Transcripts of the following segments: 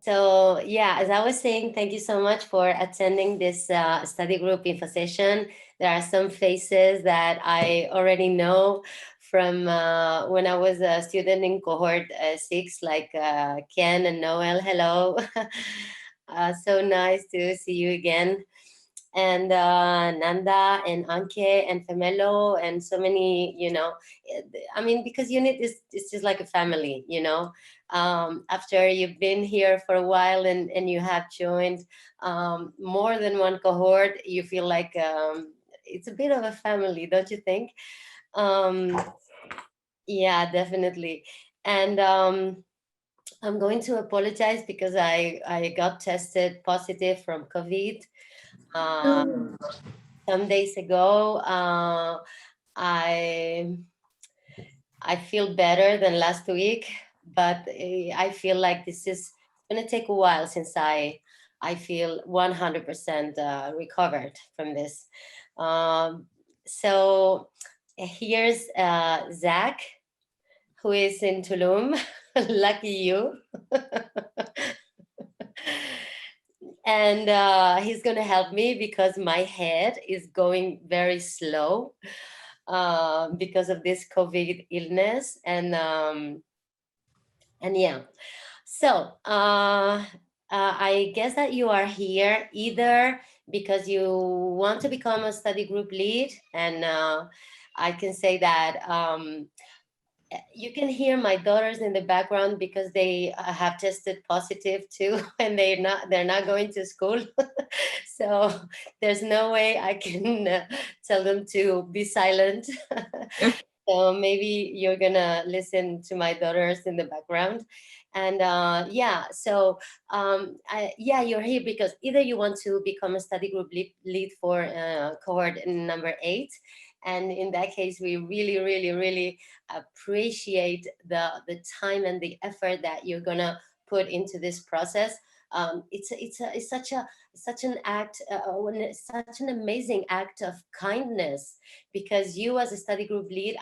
So yeah, as I was saying, thank you so much for attending this study group info session. There are some faces that I already know from when I was a student in cohort 6, like Ken and Noel. Hello. So nice to see you again. And Nanda and Anke and Femelo and so many, I mean, because unit is it's just like a family, after you've been here for a while and you have joined more than one cohort, you feel like it's a bit of a family, don't you think? Um, yeah, definitely. And I'm going to apologize because I got tested positive from COVID. Uh, Oh, some days ago. I I feel better than last week, but I feel like this is going to take a while since I feel 100% recovered from this. Um, so here's Zach, who is in Tulum. Lucky you. And he's going to help me because my head is going very slow because of this COVID illness. And yeah, so I guess that you are here either because you want to become a study group lead, and I can say that you can hear my daughters in the background because they have tested positive too, and they're not going to school. So there's no way I can tell them to be silent. So maybe you're gonna listen to my daughters in the background. And yeah, so yeah, you're here because either you want to become a study group lead for cohort number 8, and in that case we really really really appreciate the time and the effort that you're gonna put into this process. It's such an act, such an amazing act of kindness, because you as a study group lead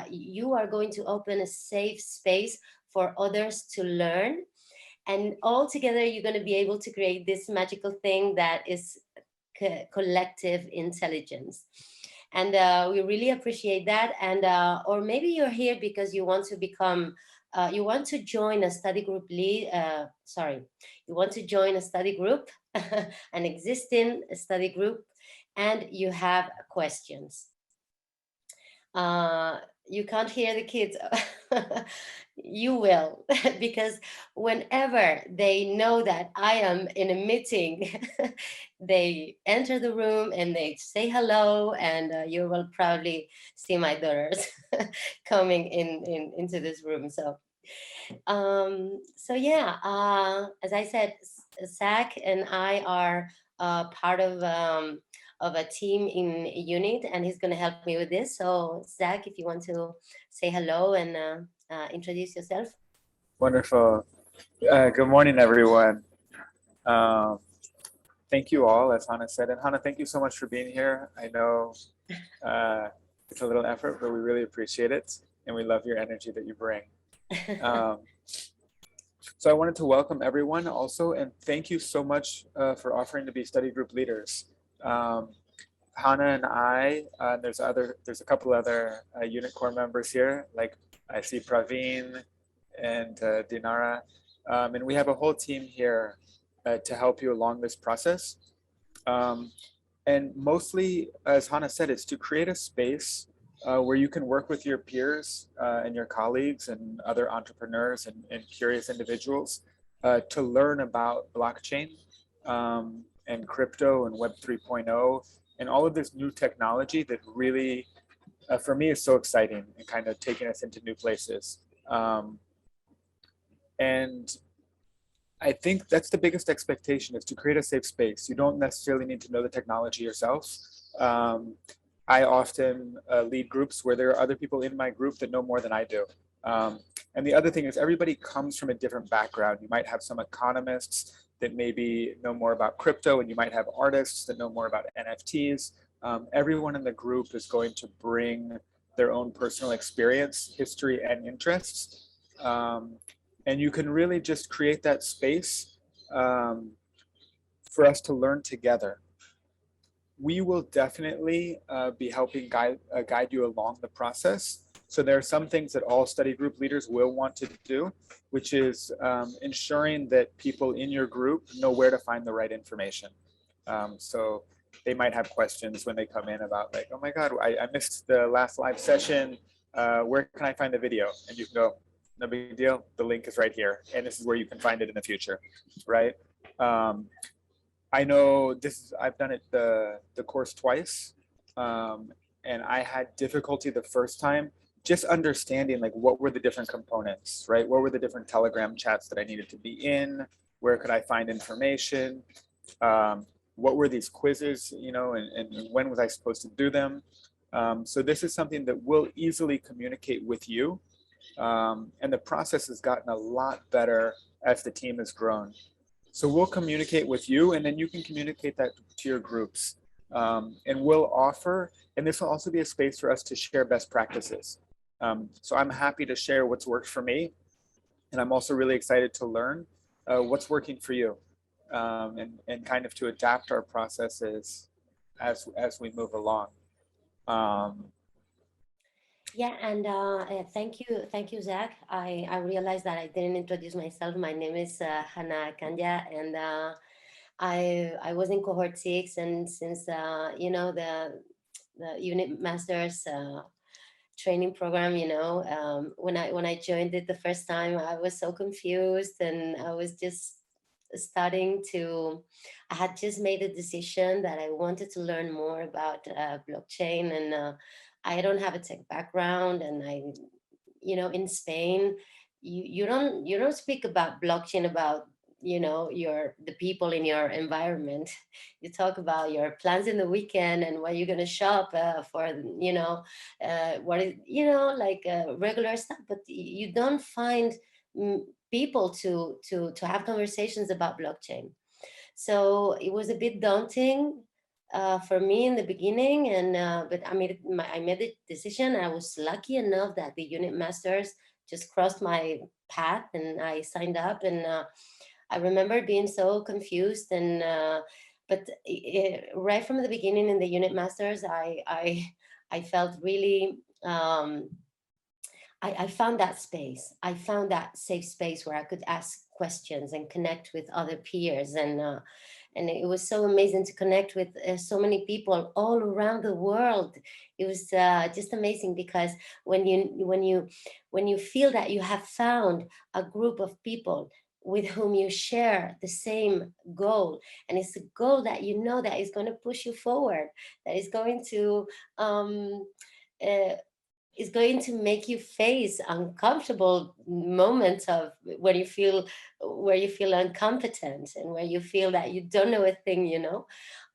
you are going to open a safe space for others to learn, and all together you're going to be able to create this magical thing that is collective intelligence. And we really appreciate that. And or maybe you're here because you want to become you want to join a study group you want to join a study group, an existing study group, and you have questions. You can't hear the kids. You will, because whenever they know that I am in a meeting, they enter the room and they say hello, and you will proudly see my daughters coming into this room. So yeah, as I said, Zach and I are part of a team in unit, and he's going to help me with this. So Zach, if you want to say hello and introduce yourself. Wonderful. Good morning, everyone. Um, Thank you all, as Hana said. And Hana, thank you so much for being here. I know uh, it's a little effort, but we really appreciate it. And we love your energy that you bring. Um, so I wanted to welcome everyone also, and thank you so much for offering to be study group leaders. Um, Hana and I, there's a couple other unit core members here, like I see Praveen and Dinara, and we have a whole team here to help you along this process. Um, and mostly, as Hana said, it's to create a space where you can work with your peers and your colleagues and other entrepreneurs and curious individuals to learn about blockchain and crypto and Web 3.0 and all of this new technology that really, for me, is so exciting and kind of taking us into new places. And I think that's the biggest expectation, is to create a safe space. You don't necessarily need to know the technology yourself. Um, I often lead groups where there are other people in my group that know more than I do. And the other thing is everybody comes from a different background. You might have some economists that maybe know more about crypto, and you might have artists that know more about NFTs. Everyone in the group is going to bring their own personal experience, history, and interests. Um, And you can really just create that space um, for us to learn together. We will definitely be helping guide you along the process. So there are some things that all study group leaders will want to do, which is ensuring that people in your group know where to find the right information. So they might have questions when they come in about like, oh my God, I missed the last live session. Where can I find the video? And you can go, no big deal. The link is right here. And this is where you can find it in the future, right? Um, I know this is, I've done it the course twice, um, and I had difficulty the first time just understanding like what were the different components, right? What were the different Telegram chats that I needed to be in? Where could I find information? Um, what were these quizzes, you know, and when was I supposed to do them? So this is something that will easily communicate with you, and the process has gotten a lot better as the team has grown. So we'll communicate with you, and then you can communicate that to your groups. And we'll offer, and this will also be a space for us to share best practices. So I'm happy to share what's worked for me, and I'm also really excited to learn what's working for you, and kind of to adapt our processes as we move along. Um, Yeah, and thank you, Zach. I realized that I didn't introduce myself. My name is Hana Kanjaa, and I was in cohort 6, and since you know the unit masters training program, you know, when I joined it the first time, I was so confused, and I was just starting to. I had just made a decision that I wanted to learn more about blockchain, and I don't have a tech background, and I, you know, in Spain, you don't speak about blockchain about, you know, your the people in your environment. You talk about your plans in the weekend and where you're going to shop for, you know, what is, you know, like regular stuff, but you don't find mm, people to have conversations about blockchain. So it was a bit daunting for me in the beginning, and but I made the decision. I was lucky enough that the unit masters just crossed my path, and I signed up. And I remember being so confused, and but right from the beginning in the unit masters, I felt really. I found that space. I found that safe space where I could ask questions and connect with other peers, and it was so amazing to connect with so many people all around the world. It was just amazing because when you feel that you have found a group of people with whom you share the same goal, and it's a goal that you know that is going to push you forward, that is going to um, uh, is going to make you face uncomfortable moments of where you feel incompetent and where you feel that you don't know a thing, you know.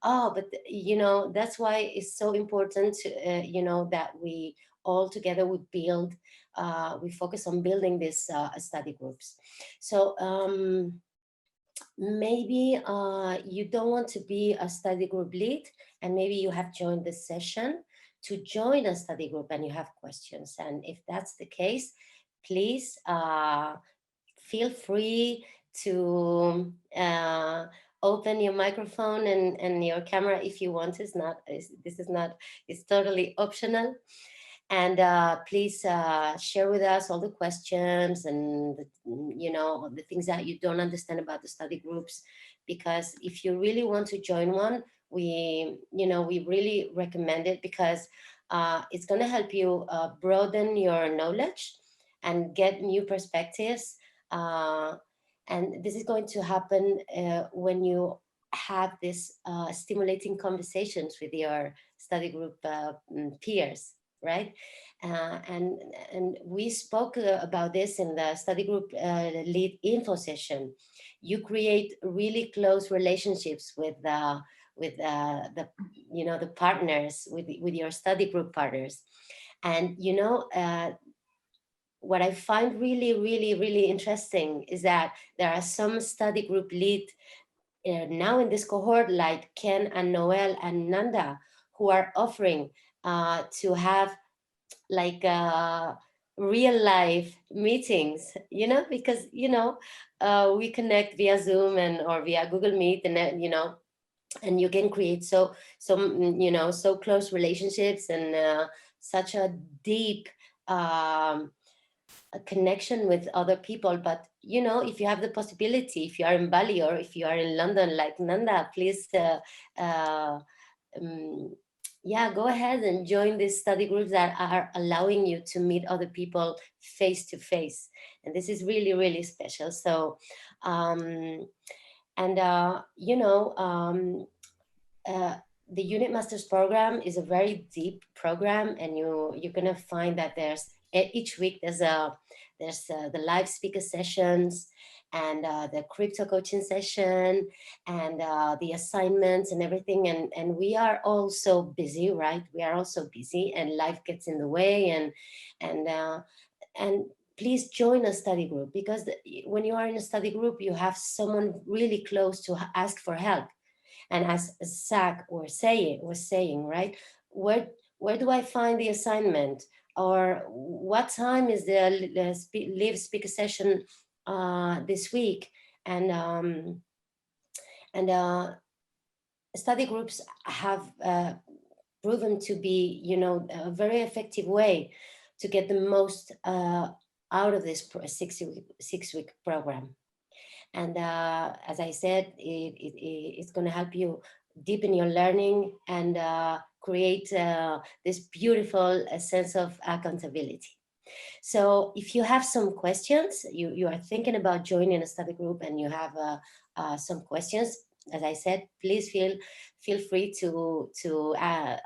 Oh, but you know, that's why it's so important to, you know, that we all together we build, we focus on building these study groups. So maybe you don't want to be a study group lead, and maybe you have joined the session to join a study group and you have questions. And if that's the case, please feel free to open your microphone and your camera if you want. This is not, it's totally optional. And please share with us all the questions and you know, the things that you don't understand about the study groups, because if you really want to join one, we, you know, we really recommend it, because it's going to help you broaden your knowledge and get new perspectives, uh, and this is going to happen when you have this stimulating conversations with your study group peers, right? And we spoke about this in the study group lead info session. You create really close relationships with the, you know, the partners, with your study group partners. And you know, what I find really interesting is that there are some study group lead now in this cohort, like Ken and Noel and Nanda, who are offering to have like real life meetings, because we connect via Zoom and or via Google Meet, and and you can create so close relationships, and such a deep um, a connection with other people. But if you have the possibility, if you are in Bali or if you are in London like Nanda, please uh, um, yeah, go ahead and join these study groups that are allowing you to meet other people face to face, and this is really, really special. So um, and uh, the Unit Masters program is a very deep program, and you're gonna find that each week there's the live speaker sessions, and the crypto coaching session, and the assignments and everything, and we are all so busy, right? We are all so busy, and life gets in the way, and and please join a study group, because when you are in a study group, you have someone really close to ask for help. And as Zach was saying, right? Where where do I find the assignment? Or what time is the live speaker session this week? And study groups have proven to be, a very effective way to get the most out of this 6 week program. And as I said, it's going to help you deepen your learning and create this beautiful sense of accountability. So if you have some questions, you are thinking about joining a study group, and you have some questions, as I said, please feel free to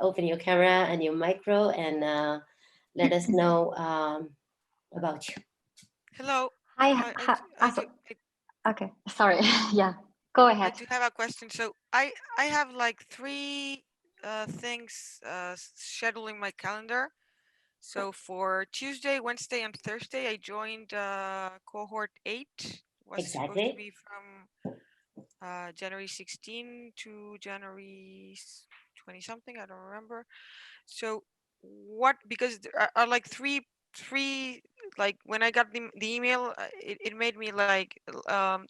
open your camera and your micro, and let us know about you. Hello. Hi, I, d- I do okay, sorry. Yeah, go I ahead. do have a question. So I have like three things scheduled in my calendar. So for Tuesday, Wednesday, and Thursday, I joined cohort 8. Was supposed to Exactly. be from January 16 to January 20 something. I don't remember. So what? Because there are like three like when I got the email, it made me like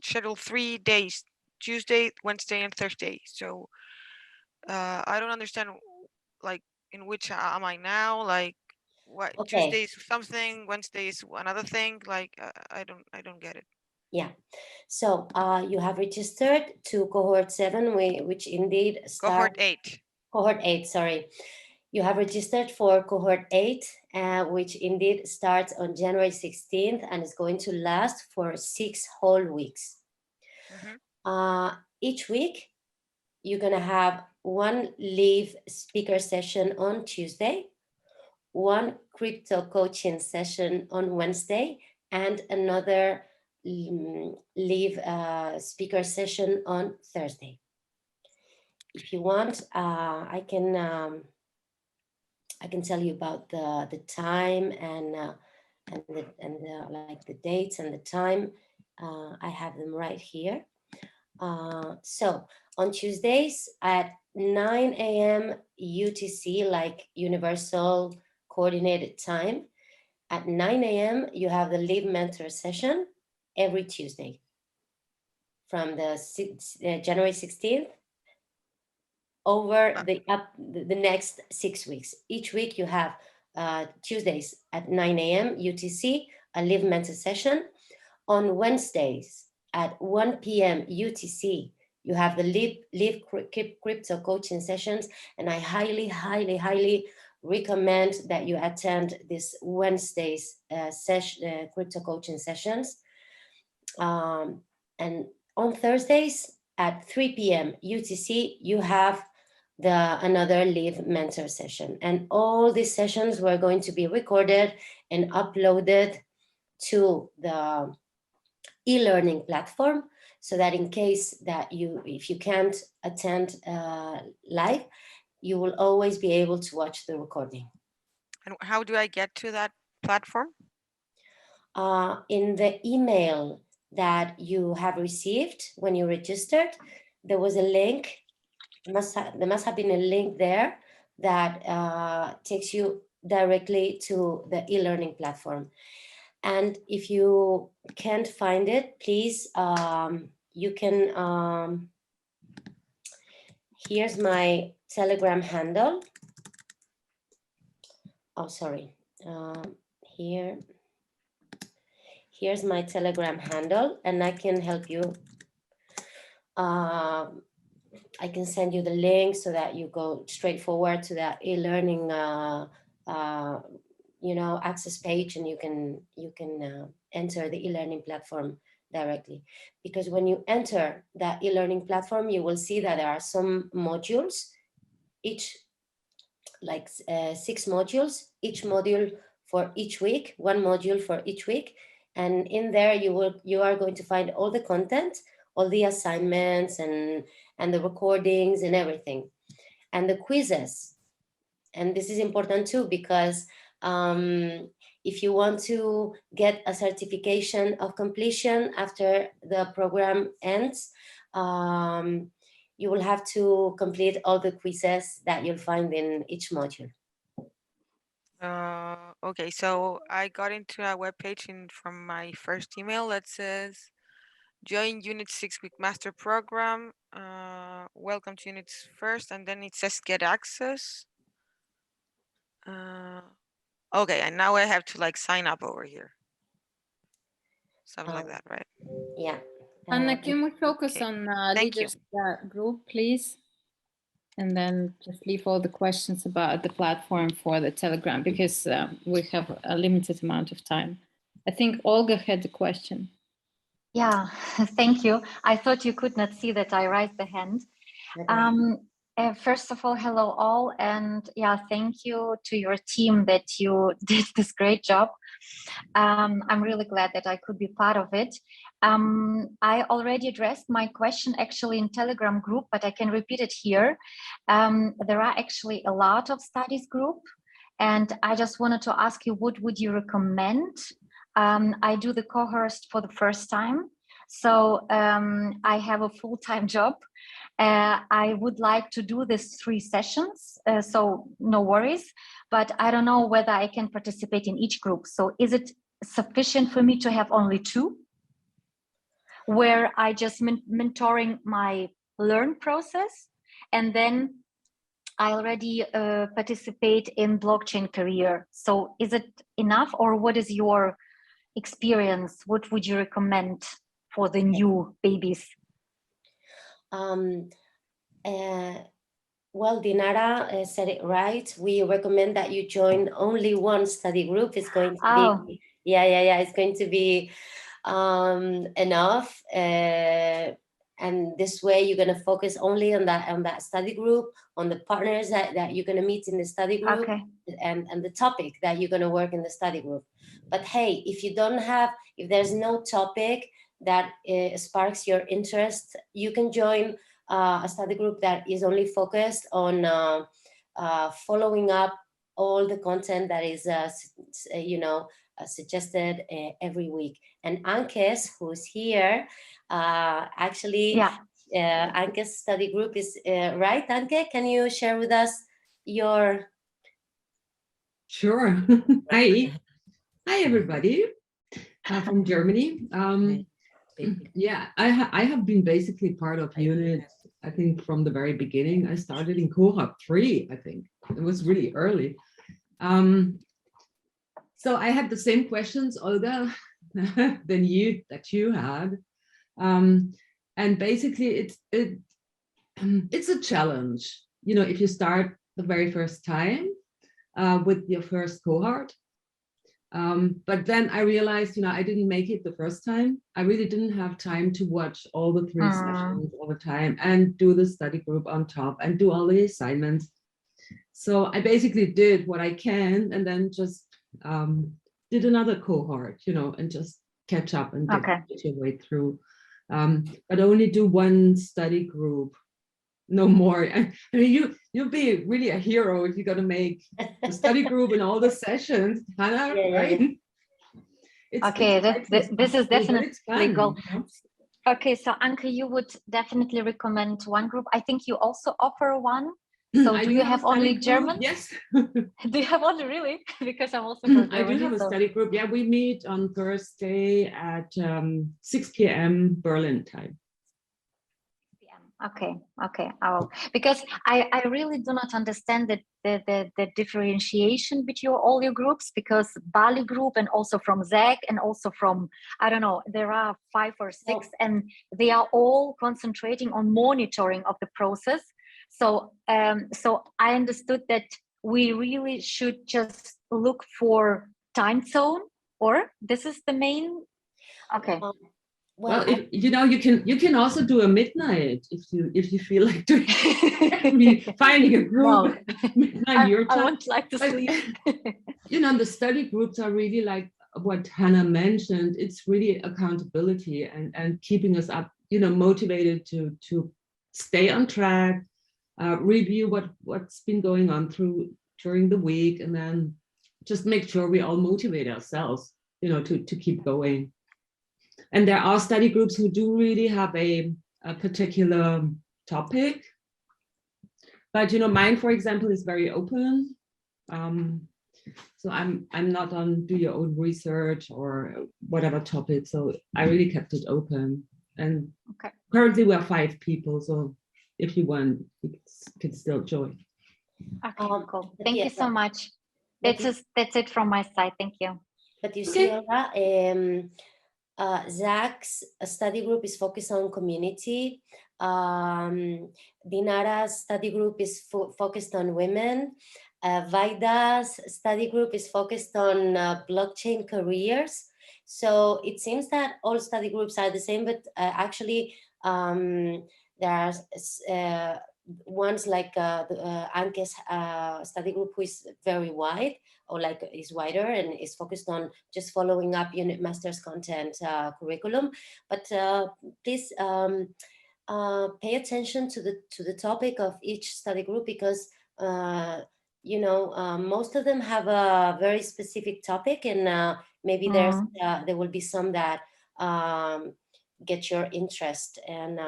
schedule 3 days: Tuesday, Wednesday, and Thursday. So I don't understand like in which am I now? Like what Okay. Tuesday is something, Wednesday is another thing. Like I don't get it. Yeah. So you have registered to cohort 7, which indeed Cohort start 8. cohort 8. Sorry, you have registered for cohort 8, which indeed starts on January 16th and is going to last for 6 whole weeks. Mm-hmm. Each week, you're gonna have one live speaker session on Tuesday, one crypto coaching session on Wednesday, and another live speaker session on Thursday. If you want, I can tell you about the time and like the dates and the time. I have them right here. So on Tuesdays at 9 a.m. UTC, like Universal Coordinated Time, at 9 a.m. you have the Live Mentor session every Tuesday from January 16th over Uh, the next 6 weeks. Each week you have Tuesdays at 9 a.m. UTC, a Live Mentor session. On Wednesdays at 1 p.m. UTC, you have the live crypto coaching sessions, and I highly, highly, highly recommend that you attend this Wednesdays crypto coaching sessions. And on Thursdays at 3 p.m. UTC, you have another live mentor session, and all these sessions were going to be recorded and uploaded to the e-learning platform, so that in case that if you can't attend live, you will always be able to watch the recording. and how do I get to that platform? In the email that you have received when you registered, there was a link. There must have been a link there that takes you directly to the e-learning platform. And if you can't find it, please, you can, here's my Telegram handle. Oh, sorry. Here's my Telegram handle, and I can help you. I can send you the link so that you go straight forward to that e-learning, access page, and you can enter the e-learning platform directly. Because when you enter that e-learning platform, you will see that there are some modules, each like 6 modules, each module for each week, one module for each week. And in there you are going to find all the content, all the assignments and the recordings and everything, and the quizzes. And this is important too, because if you want to get a certification of completion after the program ends, you will have to complete all the quizzes that you'll find in each module. Okay, so I got into a webpage from my first email that says, join Unit 6 with Master Program. Welcome to Units first, and then it says get access. Okay, and now I have to like sign up over here. Something like that, right? Yeah. Hana, can we focus okay. on Thank you. leaders group, please? And then just leave all the questions about the platform for the Telegram, because we have a limited amount of time. I think Olga had a question. Yeah, thank you. I thought you could not see that I raised the hand. Okay. First of all, hello all, and yeah, thank you to your team that you did this great job. I'm really glad that I could be part of it. I already addressed my question actually in Telegram group, but I can repeat it here. There are actually a lot of studies group, and I just wanted to ask you, what would you recommend? I do the cohort for the first time, so I have a full-time job. I would like to do this 3 sessions, so no worries, but I don't know whether I can participate in each group. So is it sufficient for me to have only 2, where I just mentoring my learn process, and then I already participate in blockchain career? So is it enough, or what is your experience? What would you recommend for the new babies? Well, Dinara said it right. We recommend that you join only one study group. It's going to be, it's going to be enough. And this way you're going to focus only on that study group, on the partners that you're going to meet in the study group, and the topic that you're going to work in the study group. But hey, if there's no topic that sparks your interest, you can join a study group that is only focused on following up all the content that is suggested every week. And Ankes, who's here, actually, Anke's study group is right. Anke, can you share with us your? Sure. Hi everybody. From Germany. Yeah, I have been basically part of unit, I think, from the very beginning. I started in cohort 3, I think. It was really early. So I had the same questions, Olga, that you had. And basically it's a challenge, if you start the very first time with your first cohort. But then I realized, I didn't make it the first time. I really didn't have time to watch all the 3 sessions all the time and do the study group on top and do all the assignments. So I basically did what I can and then just did another cohort, and just catch up and get your way through. But only do one study group, no more. I mean, you'll be really a hero if you're going to make the study group and all the sessions, Hana, right? This is definitely goal. Okay, so Anke, you would definitely recommend one group. I think you also offer one So I do you have a have only study group, German? yes. Do you have only, really? Because I'm also from I do Germany. have a So study group. Yeah, we meet on Thursday at 6 p.m. Berlin time. okay, okay. Because I really do not understand the differentiation between all your groups, because Bali group and also from ZAG and also from, I don't know, there are 5 or 6 and they are all concentrating on monitoring of the process. So so I understood that we really should just look for time zone, or this is the main. Okay. Well, if, you can also do a midnight if you feel like doing finding a group. No. Midnight your time. I won't like to sleep. The study groups are really like what Hannah mentioned. It's really accountability and keeping us up, motivated to stay on track, review what's been going on during the week, and then just make sure we all motivate ourselves, to keep going. And there are study groups who do really have a particular topic. But mine, for example, is very open. So I'm not on do your own research or whatever topic. So I really kept it open. And currently we are 5 people. So if you want, you can still join. Okay, cool. Thank you so much. That's it from my side. Thank you. But you see, Olga, Zach's study group is focused on community. Dinara's study group is focused on women. Vaida's study group is focused on blockchain careers. So it seems that all study groups are the same, but actually there are ones like Anke's study group, who is very wide, or like is wider and is focused on just following up unit master's content curriculum. But please pay attention to the topic of each study group, because most of them have a very specific topic, and maybe there will be some that get your interest. And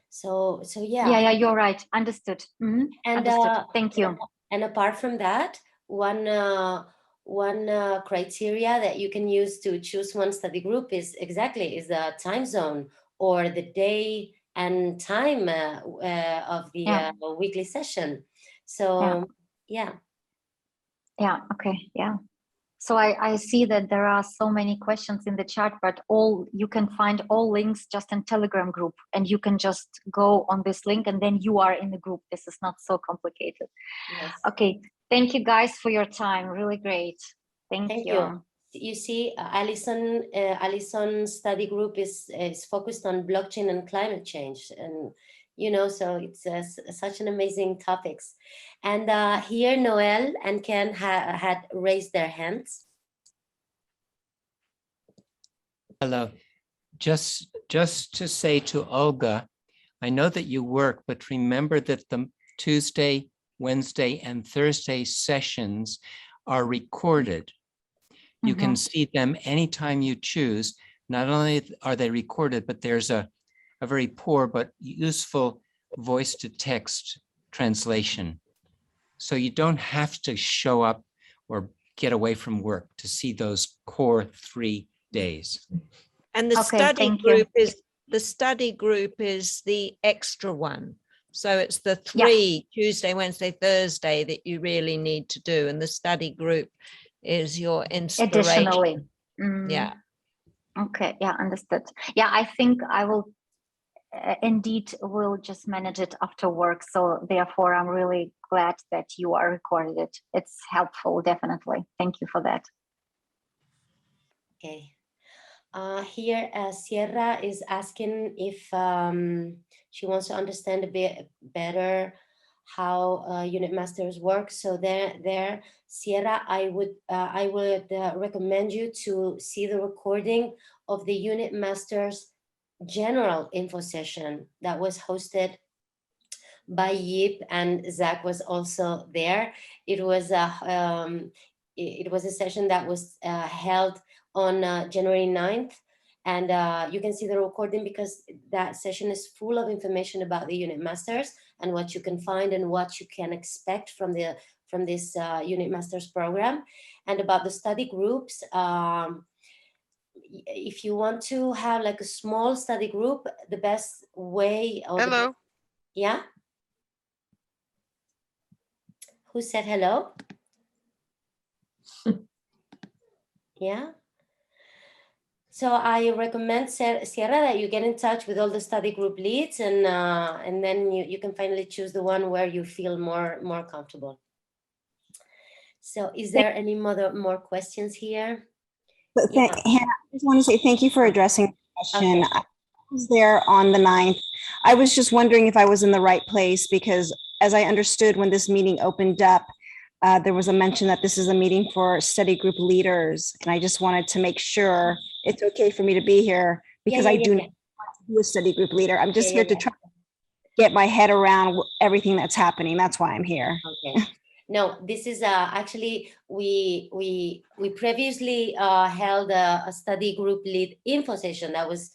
so yeah. Yeah, you're right. Understood. And understood. Thank you. And apart from that, one criteria that you can use to choose one study group is the time zone, or the day and time of the weekly session. So yeah. Okay. Yeah. So I see that there are so many questions in the chat, but you can find all links just in Telegram group, and you can just go on this link and then you are in the group. This is not so complicated. Yes. Okay. Thank you guys for your time. Really great. Thank you. You see, Alison's study group is focused on blockchain and climate change, and so it's such an amazing topics. And here Noel and Ken had raised their hands. Hello. Just to say to Olga, I know that you work, but remember that the Tuesday, Wednesday, and Thursday sessions are recorded. You can see them anytime you choose. Not only are they recorded, but there's a very poor but useful voice-to-text translation. So you don't have to show up or get away from work to see those core 3 days. And the study group is the extra one. So it's the 3 Tuesday, Wednesday, Thursday that you really need to do, and the study group is your inspiration. Additionally. Yeah. Okay. Yeah, understood. Yeah, I think I will will just manage it after work. So therefore, I'm really glad that you are recorded it. It's helpful, definitely. Thank you for that. Okay. Here, Sierra is asking if she wants to understand a bit better how unit masters work. So there, Sierra, I would recommend you to see the recording of the unit masters general info session that was hosted by Yip, and Zach was also there. It was a session that was held on January 9th. And you can see the recording because that session is full of information about the unit masters and what you can find and what you can expect from this Unit Masters program. And about the study groups, if you want to have like a small study group, the best way Hello. Yeah, who said hello? Yeah. So I recommend, Sierra, that you get in touch with all the study group leads, and then you can finally choose the one where you feel more comfortable. So is there any more questions here? But Hannah, I just want to say thank you for addressing the question. Okay. I was there on the 9th. I was just wondering if I was in the right place, because as I understood when this meeting opened up, there was a mention that this is a meeting for study group leaders. And I just wanted to make sure it's okay for me to be here, because I do not want to be a study group leader. I'm just here to try to get my head around everything that's happening. That's why I'm here. Okay. No, this is actually, we previously held a study group lead info session that was,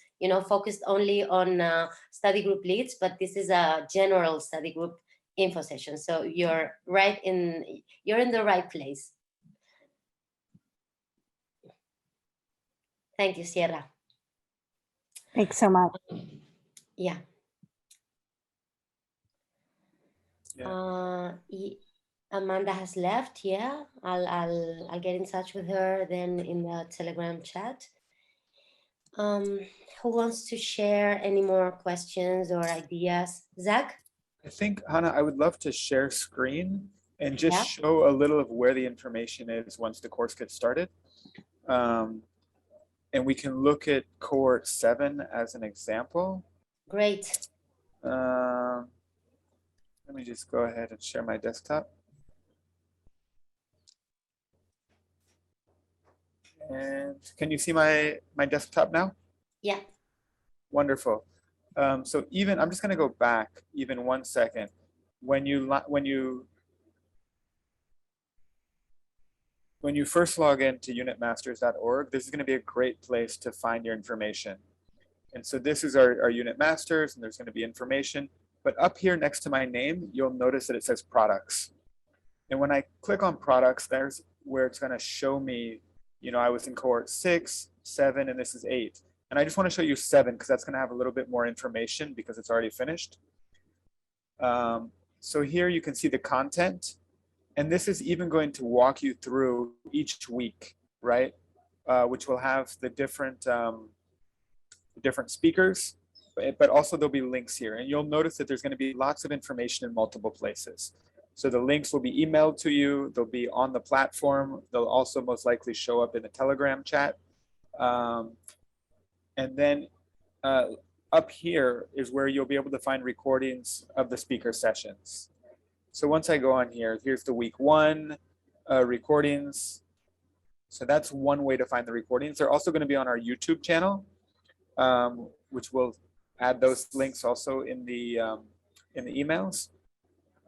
focused only on study group leads, but this is a general study group info session. So you're in the right place. Thank you, Sierra. Thanks so much. Yeah. Amanda has left. Yeah, I'll get in touch with her then in the Telegram chat. Who wants to share any more questions or ideas? Zach? I think, Hana, I would love to share screen and just show a little of where the information is once the course gets started. And we can look at cohort 7 as an example. Great. Let me just go ahead and share my desktop. And can you see my desktop now? Yeah. Wonderful. So even, I'm just going to go back even 1 second. When you first log into unitmasters.org, this is going to be a great place to find your information. And so this is our unit masters, and there's going to be information. But up here next to my name, you'll notice that it says products. And when I click on products, there's where it's going to show me, I was in cohort 6, 7, and this is 8. And I just want to show you 7 because that's going to have a little bit more information because it's already finished. So here you can see the content. And this is even going to walk you through each week, right? Which will have the different speakers, but also there'll be links here. And you'll notice that there's going to be lots of information in multiple places. So the links will be emailed to you. They'll be on the platform. They'll also most likely show up in the Telegram chat. And then up here is where you'll be able to find recordings of the speaker sessions. So once I go on here, here's the week 1 recordings. So that's one way to find the recordings. They're also going to be on our YouTube channel, which will add those links also in the emails.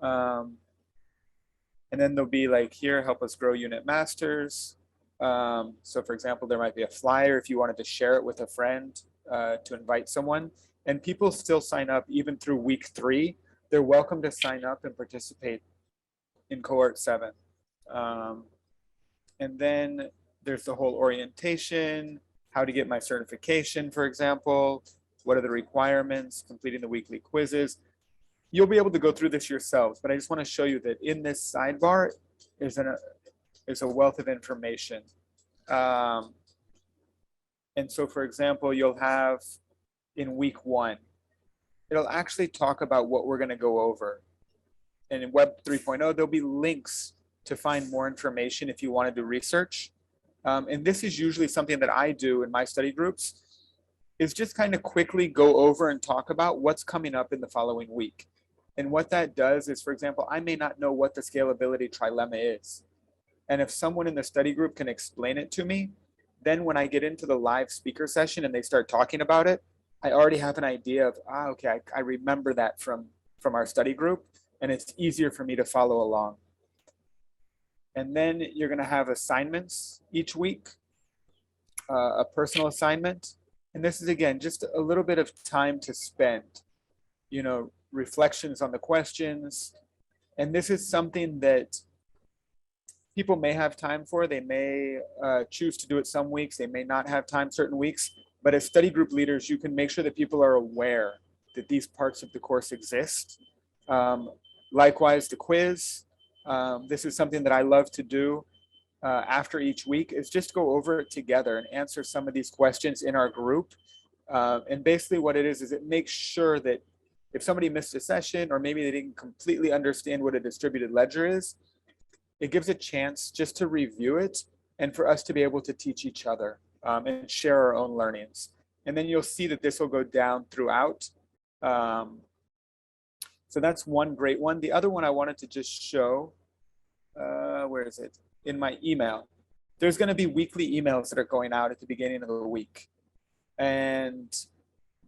And then there'll be like here, help us grow unit masters. So for example, there might be a flyer if you wanted to share it with a friend to invite someone. And people still sign up even through week 3. They're welcome to sign up and participate in cohort 7. And then there's the whole orientation, how to get my certification, for example, what are the requirements, completing the weekly quizzes. You'll be able to go through this yourselves, but I just want to show you that in this sidebar is a wealth of information. And so, for example, you'll have in week 1, it'll actually talk about what we're going to go over. And in Web 3.0, there'll be links to find more information if you want to do research. And this is usually something that I do in my study groups, is just kind of quickly go over and talk about what's coming up in the following week. And what that does is, for example, I may not know what the scalability trilemma is. And if someone in the study group can explain it to me, then when I get into the live speaker session and they start talking about it, I already have an idea of, okay, I remember that from our study group, and it's easier for me to follow along. And then you're going to have assignments each week, a personal assignment. And this is, again, just a little bit of time to spend, reflections on the questions. And this is something that people may have time for. They may choose to do it some weeks. They may not have time certain weeks. But as study group leaders, you can make sure that people are aware that these parts of the course exist. Likewise, the quiz. This is something that I love to do after each week, is just go over it together and answer some of these questions in our group. And basically what it is it makes sure that if somebody missed a session, or maybe they didn't completely understand what a distributed ledger is, it gives a chance just to review it and for us to be able to teach each other and share our own learnings. And then you'll see that this will go down throughout. So that's one great one. The other one I wanted to just show, where is it? In my email. There's going to be weekly emails that are going out at the beginning of the week. And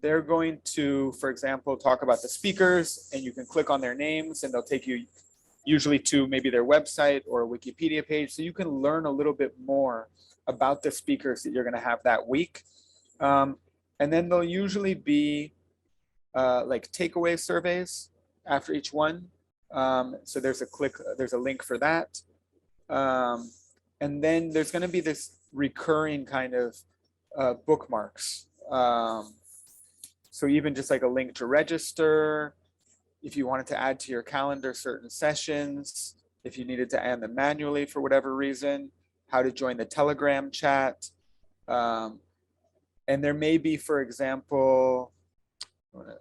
they're going to, for example, talk about the speakers, and you can click on their names and they'll take you usually to maybe their website or a Wikipedia page. So you can learn a little bit more about the speakers that you're going to have that week. And then there'll usually be like takeaway surveys after each one. So there's a link for that. And then there's going to be this recurring kind of bookmarks. So even just like a link to register, if you wanted to add to your calendar certain sessions, if you needed to add them manually for whatever reason, how to join the Telegram chat. And there may be, for example,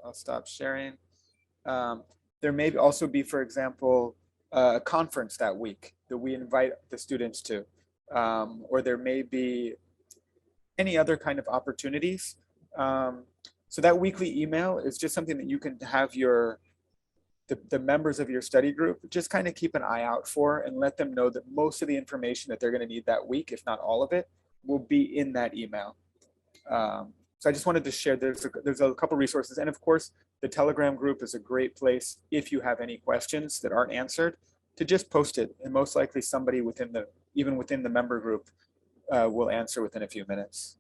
I'll stop sharing. There may also be, for example, a conference that week that we invite the students to, or there may be any other kind of opportunities. So that weekly email is just something that you can have the members of your study group just kind of keep an eye out for, and let them know that most of the information that they're going to need that week, if not all of it, will be in that email. So I just wanted to share, there's a couple resources. And of course, the Telegram group is a great place if you have any questions that aren't answered, to just post it. And most likely somebody even within the member group will answer within a few minutes.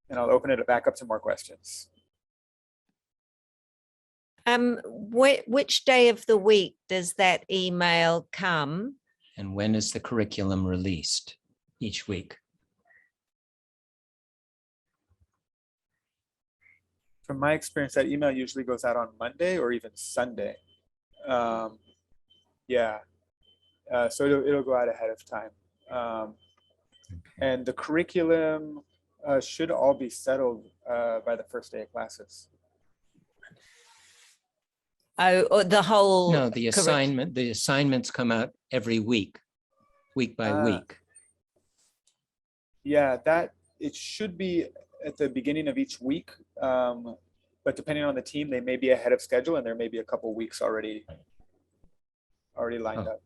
And I'll open it back up to more questions. Which day of the week does that email come? And when is the curriculum released each week? From my experience, that email usually goes out on Monday or even Sunday. Yeah, so it'll go out ahead of time. And the curriculum should all be settled by the first day of classes. Oh, the whole. No, the assignments come out every week by week. Yeah, it should be at the beginning of each week, but depending on the team, they may be ahead of schedule, and there may be a couple weeks already lined up.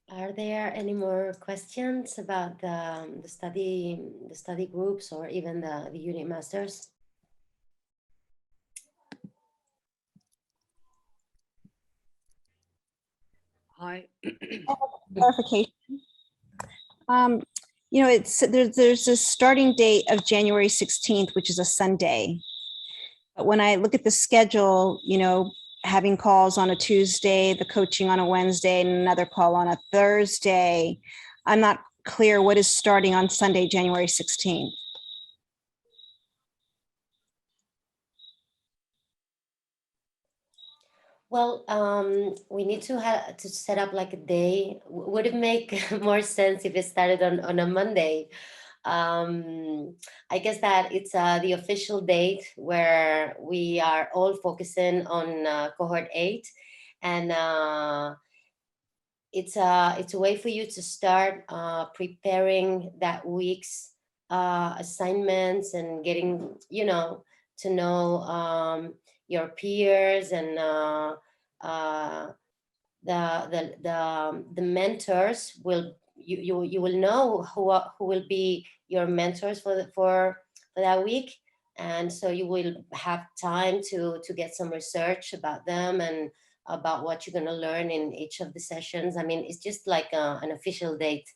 Are there any more questions about the study groups, or even the unit masters? Hi. Clarification. There's a starting date of January 16th, which is a Sunday. But when I look at the schedule, having calls on a Tuesday, the coaching on a Wednesday, and another call on a Thursday, I'm not clear what is starting on Sunday, January 16th. Well, we need to set up like a day. Would it make more sense if it started on a Monday? I guess that it's the official date where we are all focusing on cohort 8, and it's a way for you to start preparing that week's assignments, and getting to know your peers, and the mentors will. You will know who will be your mentors for that week, and so you will have time to get some research about them, and about what you're going to learn in each of the sessions. I mean, it's just like an official date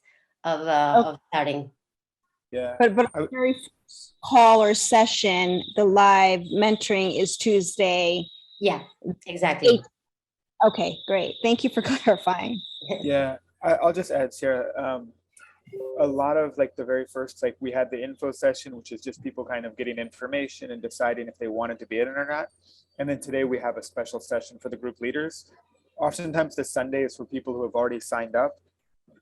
of starting. Yeah. But our very first call or session, the live mentoring is Tuesday. Yeah, exactly. Okay, great. Thank you for clarifying. Yeah, I'll just add, Sarah. A lot of like the very first, like we had the info session, which is just people kind of getting information and deciding if they wanted to be in it or not. And then today we have a special session for the group leaders. Oftentimes the Sunday is for people who have already signed up.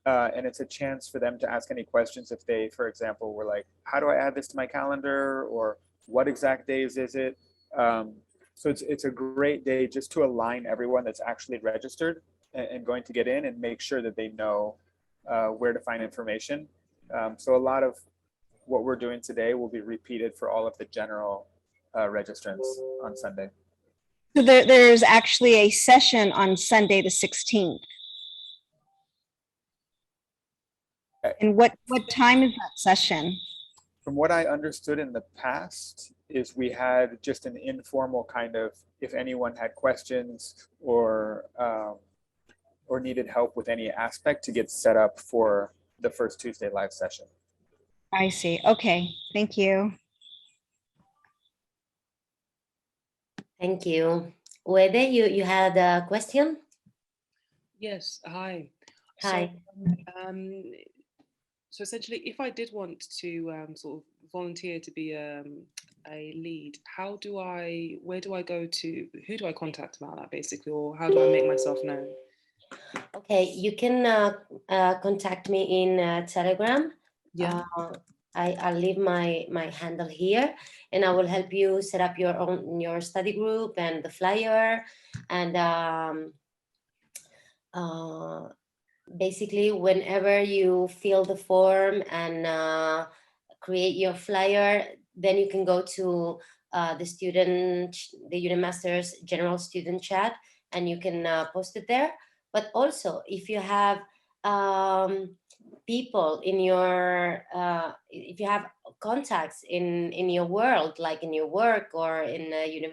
And it's a chance for them to ask any questions if they, for example, were like, how do I add this to my calendar? Or what exact days is it? So it's a great day just to align everyone that's actually registered and going to get in and make sure that they know where to find information. So a lot of what we're doing today will be repeated for all of the general registrants on Sunday. So there's actually a session on Sunday, the 16th. And what time is that session? From what I understood in the past is we had just an informal kind of, if anyone had questions or needed help with any aspect, to get set up for the first Tuesday live session. I see. Okay, thank you. Thank you. Wede, you had a question? Yes, hi. Hi. So essentially, if I did want to sort of volunteer to be a lead, where do I go to, who do I contact about that basically, or how do I make myself known? Okay, you can contact me in Telegram. Yeah. I'll leave my handle here, and I will help you set up your study group and the flyer, and basically whenever you fill the form and create your flyer, then you can go to the UniMasters general student chat, and you can post it there. But also, if you have people in your, if you have contacts in your world, like in your work or in a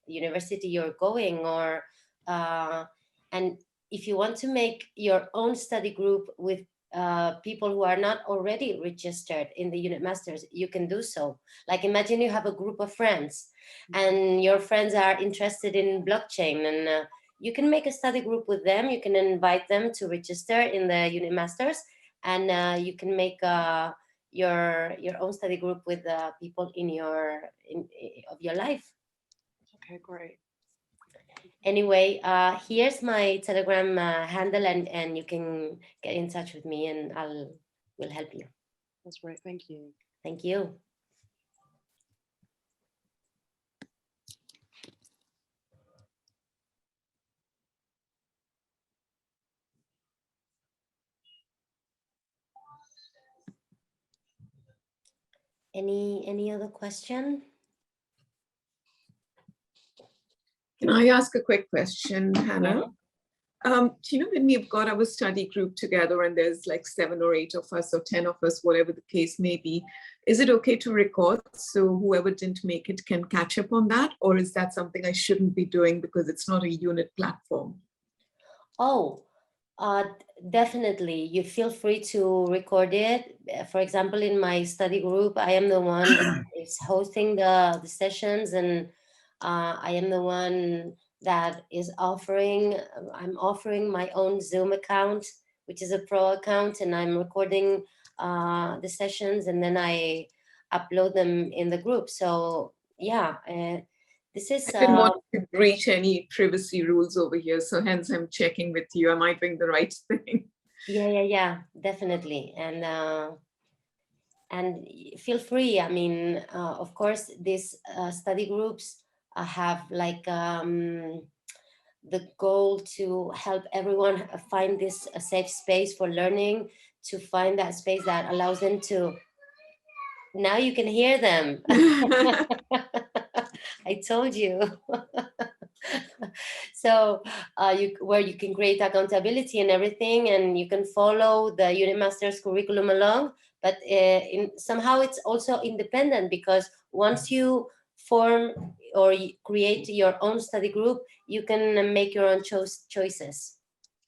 university you're going, or and if you want to make your own study group with people who are not already registered in the Unit Masters, you can do so. Like imagine you have a group of friends and your friends are interested in blockchain, and you can make a study group with them. You can invite them to register in the Unit Masters, and you can make your own study group with people in of your life. Okay, great. Anyway, here's my Telegram handle, and you can get in touch with me, and will help you. That's great. Thank you. Thank you. Any other question? Can I ask a quick question, Hannah? You know, when we've got our study group together and there's like 7 or 8 of us or 10 of us, whatever the case may be, is it okay to record so whoever didn't make it can catch up on that? Or is that something I shouldn't be doing because it's not a unit platform? Oh, definitely. You feel free to record it. For example, in my study group, I am the one that is hosting the sessions, and I am the one that is I'm offering my own Zoom account, which is a pro account, and I'm recording the sessions, and then I upload them in the group. So yeah, this is I didn't want to breach any privacy rules over here, so hence I'm checking with you. Am I doing the right thing? Yeah, definitely. And feel free. I mean, of course, these study groups have like the goal to help everyone find this a safe space for learning, to find that space that allows them to. Now you can hear them. I told you. So where you can create accountability and everything, and you can follow the UniMasters curriculum along, but somehow it's also independent, because once you form or create your own study group, you can make your own choices.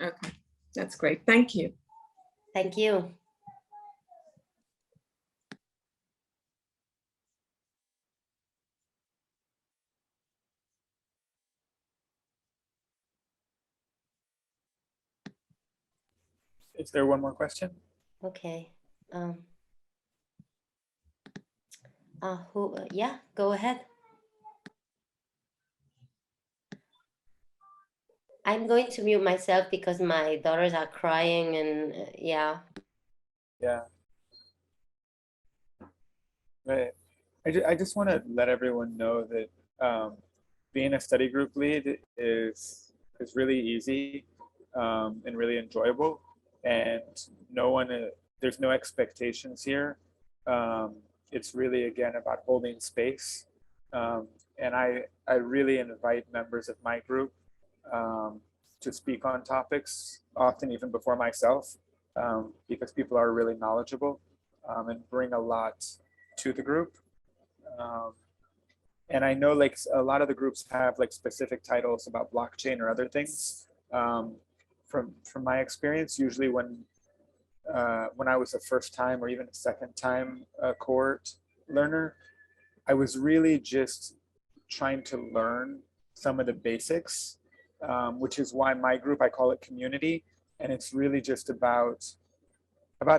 Okay, that's great. Thank you. Thank you. Is there one more question? Okay. Yeah, go ahead. I'm going to mute myself because my daughters are crying and yeah. Yeah. Right. I just want to let everyone know that being a study group lead is really easy and really enjoyable, and there's no expectations here. It's really, again, about holding space, and I really invite members of my group to speak on topics, often even before myself, because people are really knowledgeable and bring a lot to the group. And I know like a lot of the groups have like specific titles about blockchain or other things. From my experience, usually when I was a first time or even a second time cohort learner, I was really just trying to learn some of the basics, which is why my group, I call it community. And it's really just about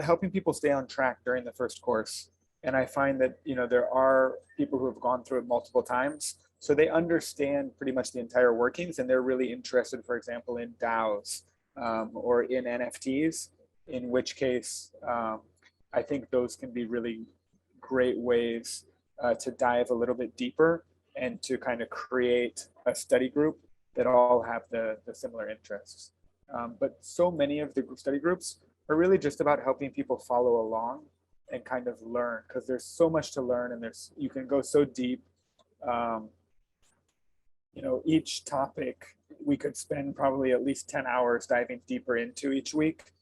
helping people stay on track during the first course. And I find that, you know, there are people who have gone through it multiple times, so they understand pretty much the entire workings, and they're really interested, for example, in DAOs or in NFTs, in which case I think those can be really great ways to dive a little bit deeper and to kind of create a study group that all have the similar interests. But so many of the study groups are really just about helping people follow along and kind of learn, because there's so much to learn, and you can go so deep. You know, each topic we could spend probably at least 10 hours diving deeper into each week,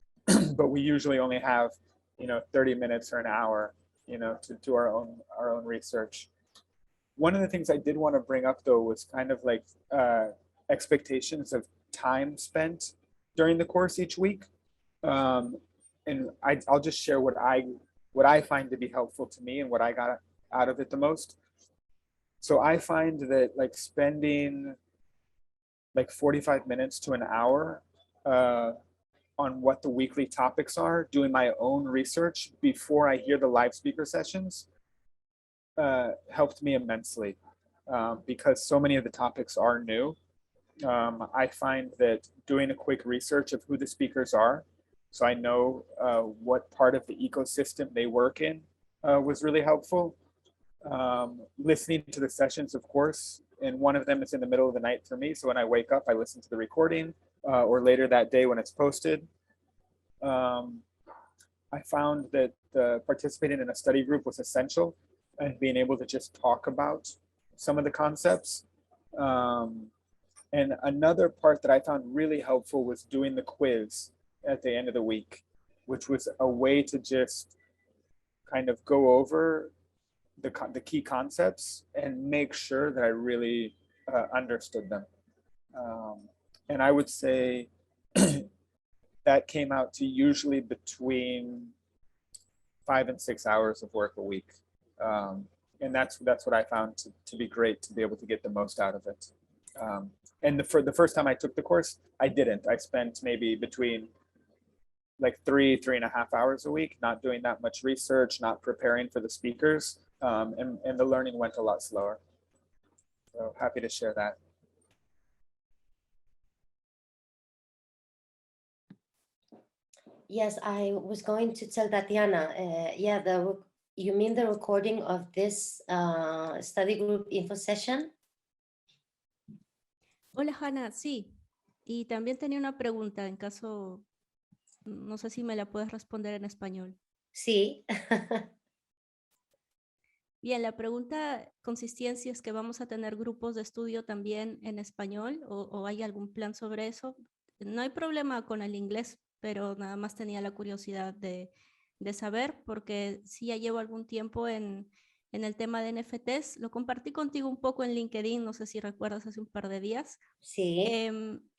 but we usually only have, you know, 30 minutes or an hour, you know, to do our own research. One of the things I did want to bring up though was kind of like expectations of time spent during the course each week. And I'll just share what I find to be helpful to me and what I got out of it the most. So I find that like spending like 45 minutes to an hour on what the weekly topics are, doing my own research before I hear the live speaker sessions helped me immensely because so many of the topics are new. I find that doing a quick research of who the speakers are, so I know what part of the ecosystem they work in, was really helpful. Listening to the sessions, of course, and one of them is in the middle of the night for me. So when I wake up, I listen to the recording or later that day when it's posted. I found that participating in a study group was essential, and being able to just talk about some of the concepts. And another part that I found really helpful was doing the quiz at the end of the week, which was a way to just kind of go over the key concepts and make sure that I really understood them. And I would say that came out to usually between 5 and 6 hours of work a week. And that's what I found to be great, to be able to get the most out of it. And for the first time I took the course, I didn't. I spent maybe between like 3.5 hours a week, not doing that much research, not preparing for the speakers, and the learning went a lot slower. So happy to share that. Yes, I was going to tell Tatiana, yeah, you mean the recording of this study group info session? Hola, Hana, sí. Y también tenía una pregunta en caso, no sé si me la puedes responder en español. Sí. Bien, la pregunta consistía en si es que vamos a tener grupos de estudio también en español o hay algún plan sobre eso. No hay problema con el inglés, pero nada más tenía la curiosidad de saber, porque sí ya llevo algún tiempo en en el tema de NFTs. Lo compartí contigo un poco en LinkedIn, no sé si recuerdas, hace un par de días. Sí.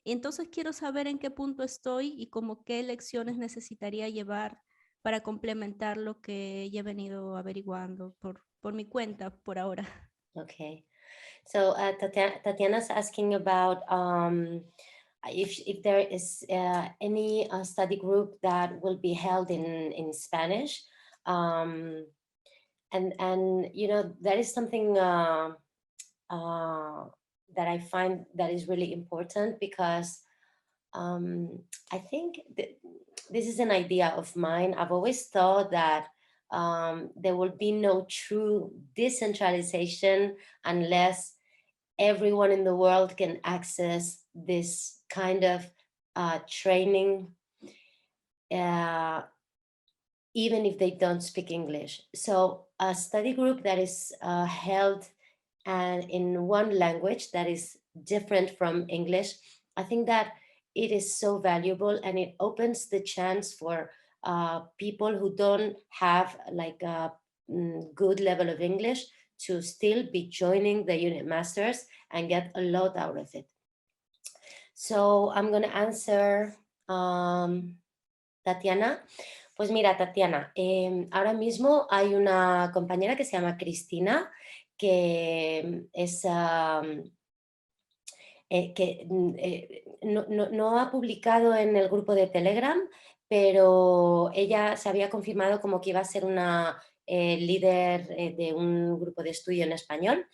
Entonces quiero saber en qué punto estoy y como qué lecciones necesitaría llevar para complementar lo que ya he venido averiguando por mi cuenta por ahora. Okay. So Tatiana's asking about if there is any study group that will be held in Spanish. And you know, that is something that I find that is really important, because I think this is an idea of mine. I've always thought that there will be no true decentralization unless everyone in the world can access this kind of training, even if they don't speak English. So a study group that is held and in one language that is different from English, I think that it is so valuable, and it opens the chance for people who don't have like a good level of English to still be joining the unit masters and get a lot out of it. So I'm going to answer Tatiana. Pues mira, Tatiana, ahora mismo hay una compañera que se llama Cristina, que es no ha publicado en el grupo de Telegram, pero ella se había confirmado como que iba a ser una líder de un grupo de estudio en español.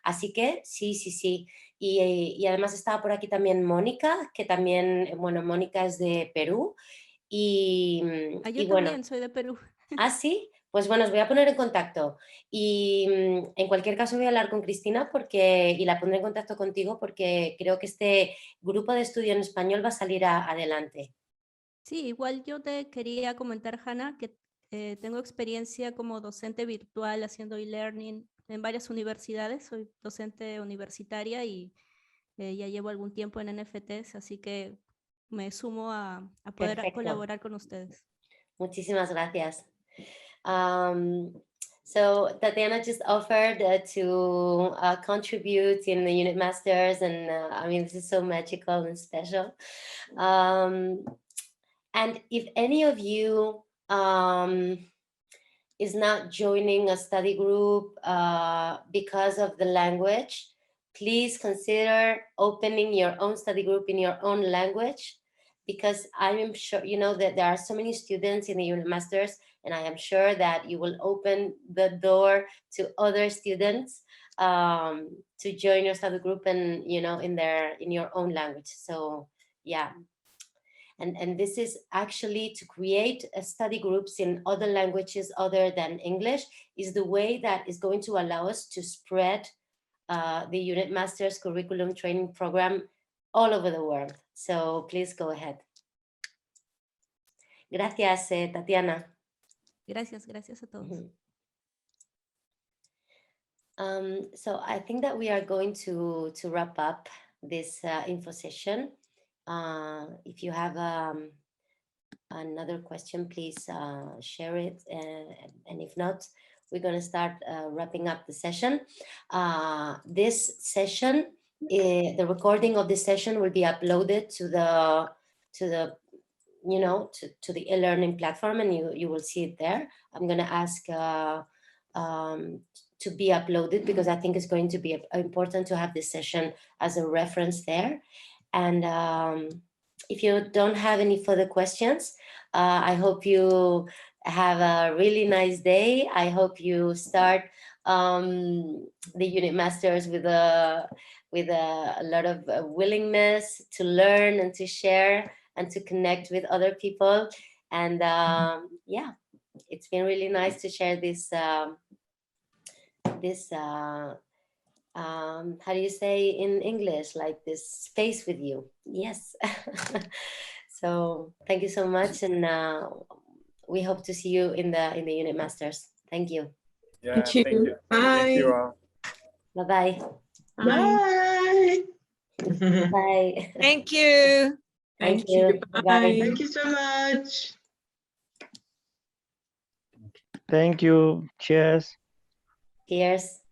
Así que sí. Y además estaba por aquí también Mónica, que también, bueno, Mónica es de Perú. Yo y también bueno, soy de Perú. ¿Ah, sí? Pues bueno, os voy a poner en contacto. Y en cualquier caso voy a hablar con Cristina y la pondré en contacto contigo, porque creo que este grupo de estudio en español va a salir adelante. Sí, igual yo te quería comentar, Hana, que tengo experiencia como docente virtual haciendo e-learning en varias universidades. Soy docente universitaria y ya llevo algún tiempo en NFTs, así que me sumo a poder Perfecto. colaborar con ustedes. Muchísimas gracias. So Tatiana just offered to contribute in the Unit Masters, and I mean, this is so magical and special. And if any of you is not joining a study group because of the language, please consider opening your own study group in your own language, because I'm sure, you know, that there are so many students in the Unit Masters, and I am sure that you will open the door to other students to join your study group, and, you know, in your own language. So yeah. And this is actually to create study groups in other languages other than English is the way that is going to allow us to spread the Unit Masters curriculum training program all over the world. So please go ahead. Gracias, Tatiana. Gracias a todos. So I think that we are going to wrap up this info session. If you have another question, please share it. And if not, we're going to start wrapping up the session. This session, the recording of this session will be uploaded to the you know, to the e-learning platform, and you will see it there. I'm going to ask to be uploaded, because I think it's going to be important to have this session as a reference there. And if you don't have any further questions, I hope you have a really nice day. I hope you start the Unit Masters with a lot of willingness to learn and to share and to connect with other people. And yeah, it's been really nice to share this how do you say in English, like this space with you. Yes. So thank you so much, and we hope to see you in the Unit Masters. Thank you. Yeah, Thank you. thank you. Bye. Thank you all. Bye-bye. Bye. Bye. Thank you. Thank you. Bye. Thank you so much. Thank you. Cheers. Cheers.